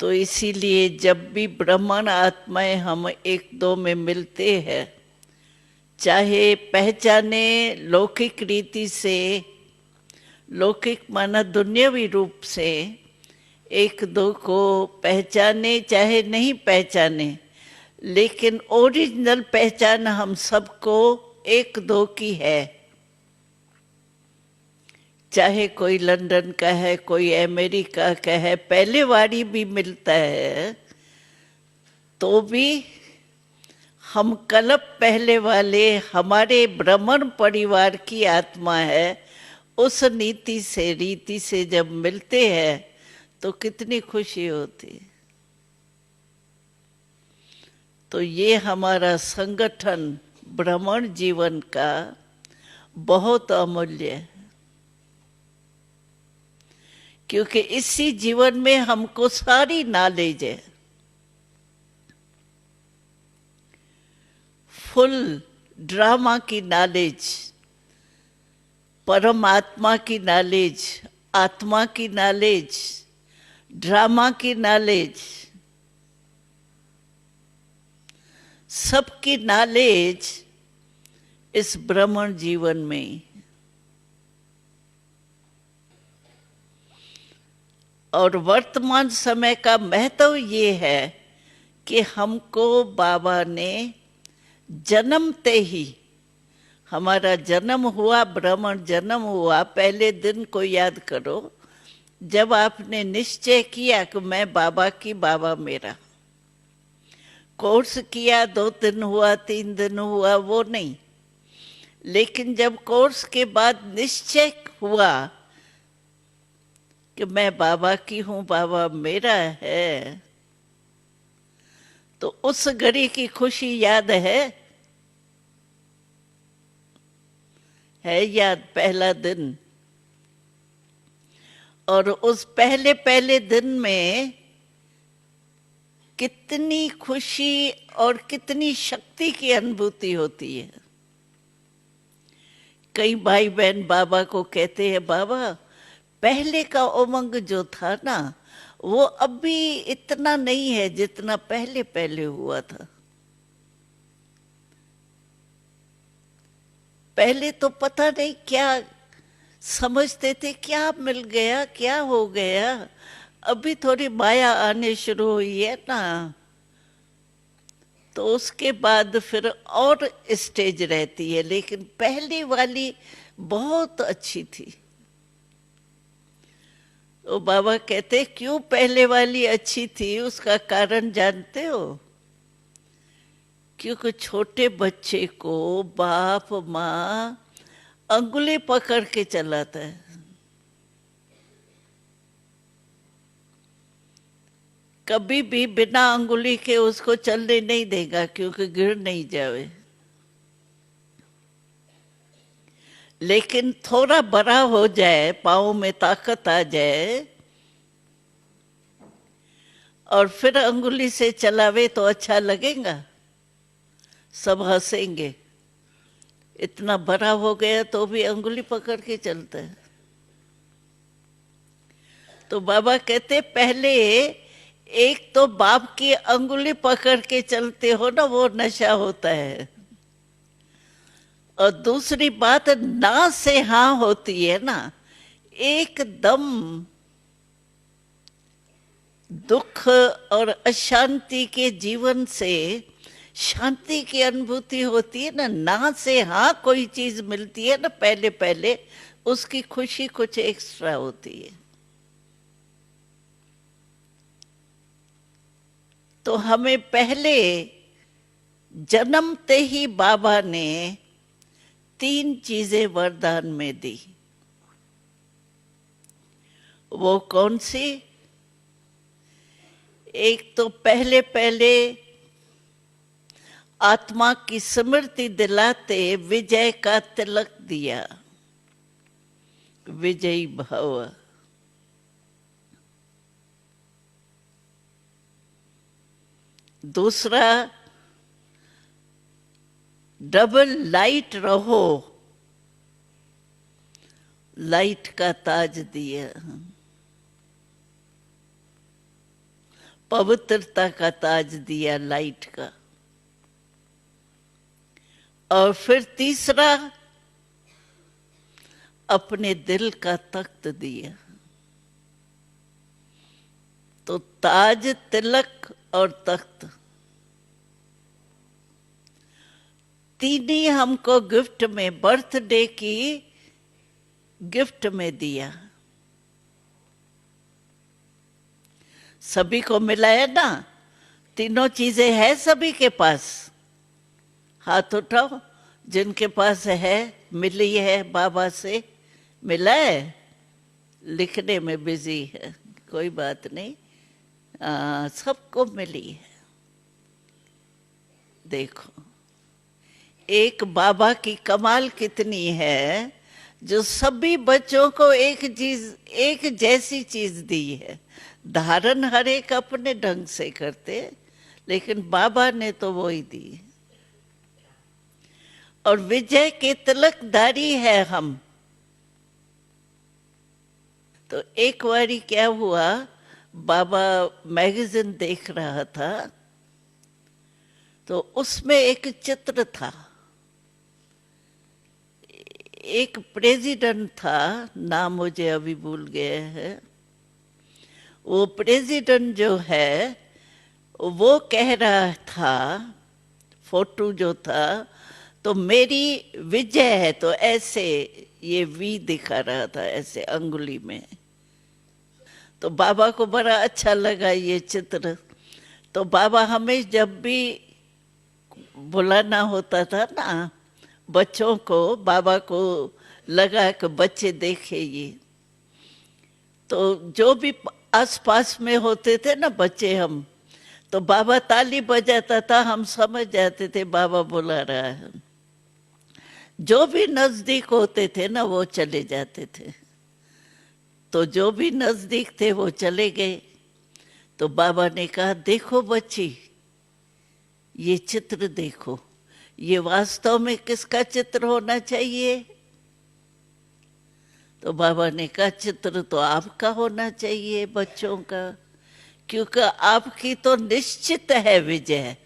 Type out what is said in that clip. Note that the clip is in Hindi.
तो इसीलिए जब भी ब्राह्मण आत्माएं हम एक दो में मिलते हैं, चाहे पहचाने लौकिक रीति से, लौकिक माना दुनियावी रूप से एक दो को पहचाने चाहे नहीं पहचाने, लेकिन ओरिजिनल पहचान हम सबको एक दो की है। चाहे कोई लंदन का है, कोई अमेरिका का है, पहले वाली भी मिलता है, तो भी हम कल्प पहले वाले हमारे ब्राह्मण परिवार की आत्मा है। उस नीति से रीति से जब मिलते हैं तो कितनी खुशी होती। तो ये हमारा संगठन ब्राह्मण जीवन का बहुत अमूल्य है, क्योंकि इसी जीवन में हमको सारी नॉलेज है, फुल ड्रामा की नॉलेज, परमात्मा की नॉलेज, आत्मा की नॉलेज, ड्रामा की नॉलेज, सबकी नॉलेज इस ब्राह्मण जीवन में। और वर्तमान समय का महत्व ये है कि हमको बाबा ने जन्मते ही, हमारा जन्म हुआ, ब्राह्मण जन्म हुआ, पहले दिन को याद करो जब आपने निश्चय किया कि मैं बाबा की, बाबा मेरा। कोर्स किया, 2 दिन हुआ, 3 दिन हुआ, वो नहीं, लेकिन जब कोर्स के बाद निश्चय हुआ कि मैं बाबा की हूँ, बाबा मेरा है, तो उस घड़ी की खुशी याद है याद, पहला दिन। और उस पहले पहले दिन में कितनी खुशी और कितनी शक्ति की अनुभूति होती है। कई भाई बहन बाबा को कहते हैं, बाबा पहले का उमंग जो था ना, वो अभी इतना नहीं है जितना पहले पहले हुआ था। पहले तो पता नहीं क्या समझते थे, क्या मिल गया, क्या हो गया। अभी थोड़ी माया आने शुरू हुई है ना, तो उसके बाद फिर और स्टेज रहती है, लेकिन पहली वाली बहुत अच्छी थी। तो बाबा कहते, क्यों पहले वाली अच्छी थी, उसका कारण जानते हो? क्योंकि छोटे बच्चे को बाप माँ अंगुली पकड़ के चलाता है। कभी भी बिना अंगुली के उसको चलने नहीं देगा, क्योंकि गिर नहीं जावे। लेकिन थोड़ा बड़ा हो जाए, पाँव में ताकत आ जाए, और फिर अंगुली से चलावे तो अच्छा लगेगा, सब हंसेंगे। इतना बड़ा हो गया तो भी अंगुली पकड़ के चलता है। तो बाबा कहते, पहले एक तो बाप की अंगुली पकड़ के चलते हो ना, वो नशा होता है। और दूसरी बात, ना से हाँ होती है ना, एकदम दुख और अशांति के जीवन से शांति की अनुभूति होती है ना। ना से हाँ कोई चीज मिलती है ना, पहले पहले उसकी खुशी कुछ एक्स्ट्रा होती है। तो हमें पहले जन्मते ही बाबा ने 3 चीजें वरदान में दी। वो कौन सी? एक तो पहले पहले आत्मा की स्मृति दिलाते विजय का तिलक दिया, विजयी भव। दूसरा, डबल लाइट रहो, लाइट का ताज दिया। पवित्रता का ताज दिया, लाइट का। और फिर तीसरा, अपने दिल का तख्त दिया। तो ताज, तिलक और तख्त, तीन ही हमको गिफ्ट में, बर्थडे की गिफ्ट में दिया। सभी को मिला है ना, तीनों चीजें हैं सभी के पास। हाथ उठाओ जिनके पास है, मिली है बाबा से, मिला है। लिखने में बिजी है, कोई बात नहीं, सबको मिली है। देखो एक बाबा की कमाल कितनी है, जो सभी बच्चों को एक चीज, एक जैसी चीज दी है। धारण हर एक अपने ढंग से करते, लेकिन बाबा ने तो वो ही दी। और विजय के तिलकधारी है हम। तो एक बारी क्या हुआ, बाबा मैगजीन देख रहा था, तो उसमें एक चित्र था। एक प्रेसिडेंट था, नाम मुझे अभी भूल गए है। वो प्रेसिडेंट जो है, वो कह रहा था, फोटो जो था, तो मेरी विजय है, तो ऐसे ये वी दिखा रहा था ऐसे अंगुली में। तो बाबा को बड़ा अच्छा लगा ये चित्र। तो बाबा हमें जब भी बुलाना होता था ना बच्चों को, बाबा को लगा कि बच्चे देखे ये, तो जो भी आसपास में होते थे ना बच्चे, हम तो बाबा ताली बजाता था, हम समझ जाते थे बाबा बुला रहा है। जो भी नजदीक होते थे ना वो चले जाते थे। तो जो भी नजदीक थे वो चले गए। तो बाबा ने कहा, देखो बच्ची, ये चित्र देखो, ये वास्तव में किसका चित्र होना चाहिए? तो बाबा ने कहा, चित्र तो आपका होना चाहिए, बच्चों का, क्योंकि आपकी तो निश्चित है विजय।